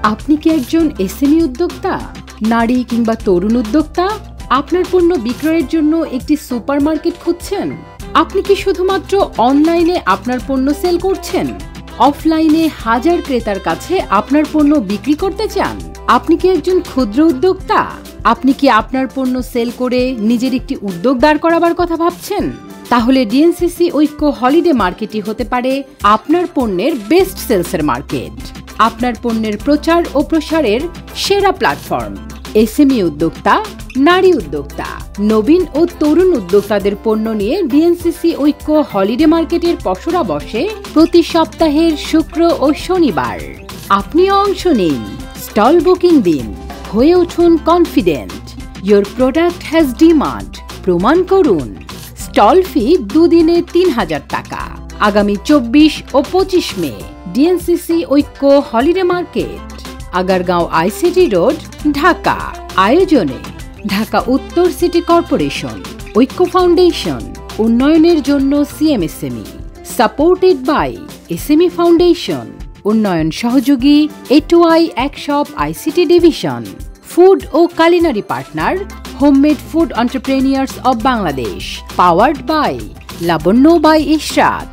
আপনি কি একজন এসএমই উদ্যোক্তা, নারী কিংবা তরুণ উদ্যোক্তা? আপনার পণ্য বিক্রয়ের জন্য একটি সুপারমার্কেট খুঁজছেন? আপনি কি শুধুমাত্র অনলাইনে আপনার পণ্য সেল করছেন? অফলাইনে হাজার ক্রেতার কাছে আপনার পণ্য বিক্রি করতে চান? আপনি কি একজন ক্ষুদ্র উদ্যোক্তা? আপনি কি আপনার পণ্য সেল করে নিজের একটি উদ্যোগ দাঁড় করাবার কথা ভাবছেন? তাহলে ডিএনসিসি ঐক্য হলিডে মার্কেটই হতে পারে আপনার পণ্যের বেস্ট সেলসের মার্কেট, আপনার পণ্যের প্রচার ও প্রসারের সেরা প্ল্যাটফর্ম। এসএমই উদ্যোক্তা, নারী উদ্যোক্তা, নবীন ও তরুণ উদ্যোক্তাদের পণ্য নিয়ে ডিএনসিসি ঐক্য হলিডে মার্কেটের পসরা বসে প্রতি সপ্তাহের শুক্র ও শনিবার। আপনিও অংশ নিন, স্টল বুকিং দিন, হয়ে উঠুন confident. Your product has demand, প্রমাণ করুন। স্টল ফি 2 দিনে 3000 টাকা। আগামী 24 ও 25 May DNCC Oikko holiday market, Agargaon ICT road, Dhaka. আয়োজনে Dhaka Uttar city corporation, Oikko foundation, উন্নয়নের জন্য CMSME, supported by SME foundation, উন্নয়ন সহযোগী A2I Ekshop ICT division, food ও culinary partner homemade food entrepreneurs of Bangladesh, powered by Labonno by Ishrat.